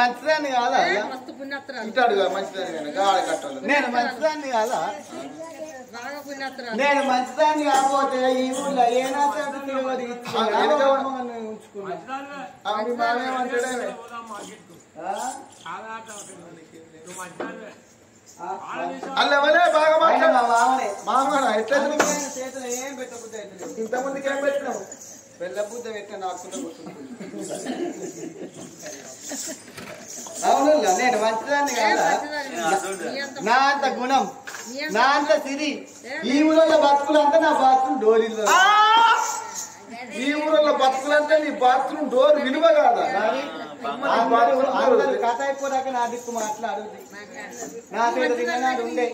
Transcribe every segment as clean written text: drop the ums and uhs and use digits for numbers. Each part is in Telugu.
మంచిదాన్ని కాదా ఇంటాడుగా మంచిదాన్ని గాడ కట్టాలి నేను మంచిదాన్ని కాదా నేను మంచిదాన్ని కాకపోతే ఈ ఊళ్ళో ఏనాడు ఉంచుకున్నామంటాడే అల్లవలే బాగా మామనే ఎట్లా చేతులు ఏం పెట్టబుద్ధి అయితే ఇంతమందికి ఏం పెట్టినావు బెల్ల బుద్ధ పెట్టిన నాకుంటే అవును నేను మంచిదాన్ని కాదా నా అంత గుణం నా అంత సిరి ఈ ఊళ్ళో బతుకులంతా నా బాత్రూమ్ డోరీలో ఈ ఊళ్ళో బతుకులంటే నీ బాత్రూమ్ డోర్ విలువ కాదా కథ అయిపోయాక నా దిక్కు మాట్లాడుంది నా చేత తిన్ననాడు ఉండే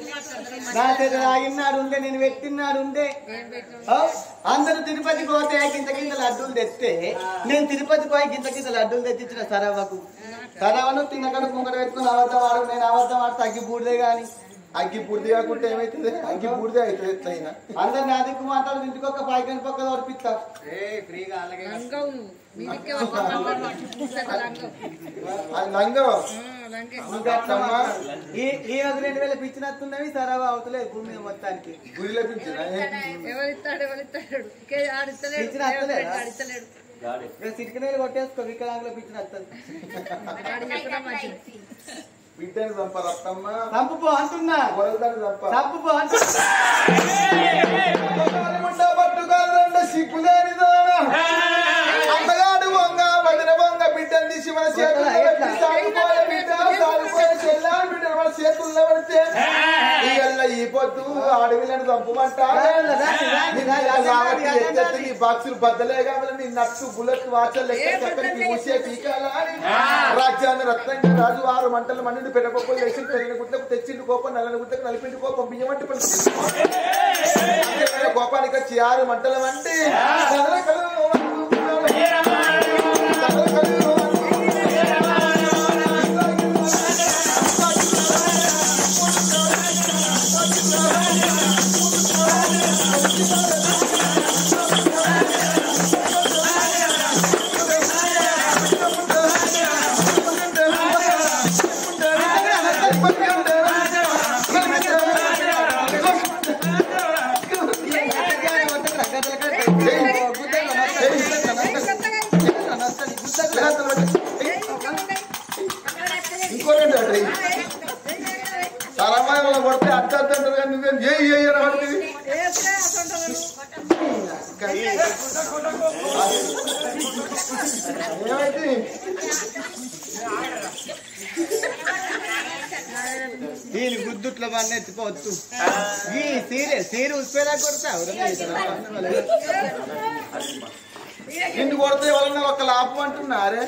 నా చేత తాగినాడు ఉండే నేను పెట్టినాడు ఉండే అందరూ తిరుపతికి పోతే గింత గింత లడ్డూలు తెస్తే నేను తిరుపతికి పోయి గింత గింత లడ్డూలు తెచ్చిచ్చిన సరవ్వకు సరవ్వను తిన్నకడ ముంగడ పెట్టుకుని అబద్ధం ఆడు నేను అబద్ధం ఆడు తగ్గి బూడిదే గాని అగ్గి పూర్తి కాకుంటే ఏమైతుంది అగ్గి పూర్తి అవుతుంది ఎట్లయినా అందరు నా దిక్కు మాట్లాడు ఇంటికి ఒక పైకని పక్క ఓడిపిస్తా ఫ్రీగా ఈ 2000 పిచ్చినట్టున్నవి సరవా అవుతలేదు భూమి మీద మొత్తానికి గుడిలో పిచ్చిన సిటికనేలు కొట్టేసుకో వికలాంగుల పిచ్చిన వస్తుంది బిడ్డని చంపాలత్తమ్మ చంపుపో అంటున్నా చంపుపో అంటున్నా పట్టుకోవాలంటే సిగ్గులేని అమ్మగాడు వంగ వదిన వంగ బిడ్డని తీసి మన చేతుల్లో మన చేతుల్లో పడితే ఈ పొద్దు అడవిలను చంపమంటా నీ బాక్సులు బద్దలే కావాలి నీ నట్టు బుల్లెట్ వాచలు ఎక్కడికి మూసే పీకాలా అని రాజ్యాన్ని రత్నంగా రాజు 6 మంటలు మండి పెట్టకపోయి వేసి పెరిగిన గుట్లకు తెచ్చిండు కోపం నల్లని గుట్లకు నలిపిండి కోపం బియ్యమంటే కోపానికి వచ్చి 6 మంటలు అంటే ఇంకోటి తలమాయలో పడితే అర్థంటారు కానీ నువ్వేం చేయరా పడుతుంది ఏమైతే దీని గుద్దుట్ల మన ఎత్తిపోవచ్చు ఈ సీరు ఉసిపోయేలా కొడతావు నిన్ను కొడితే వాళ్ళని ఒక లాభం అంటున్నారే